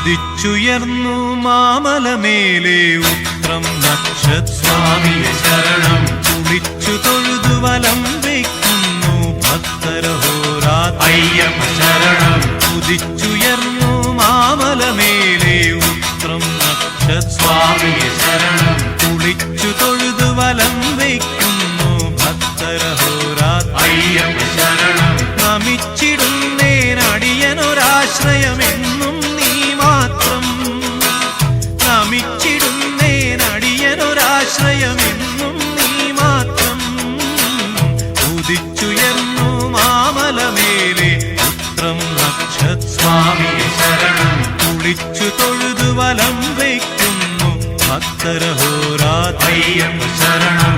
ഉദിച്ചുയർന്നു മാമലമേലെ ഉത്രം നക്ഷസ്വാമിയെ ശരണം കുളിച്ചു തൊഴുതു വലം വയ്ക്കുന്നു ഭക്തരഹോരാത്രയ്യപ്പ ശരണം ഉദിച്ചുയർന്നു മാമലമേലെ ഉത്രം നക്ഷസ്വാമിയെ ശരണം കുളിച്ചു തൊഴുതു വലം വയ്ക്കുന്നു ഭക്തരഹോരാത്രയ്യപ്പ ശരണം നമിച്ചിടുന്നേനടിയനൊരാശ്രയമെന്നും നമിച്ചിടുന്നേനടിയനൊരാശ്രയമെന്നും നീ മാത്രം ഉദിച്ചുയർന്നു മാമലമേലെ ഉത്രം നക്ഷസ്വാമിയെ ശരണം കുളിച്ചു തൊഴുതു വലം വയ്ക്കുന്നു ഭക്തരഹോരാത്രയ്യപ്പ ശരണം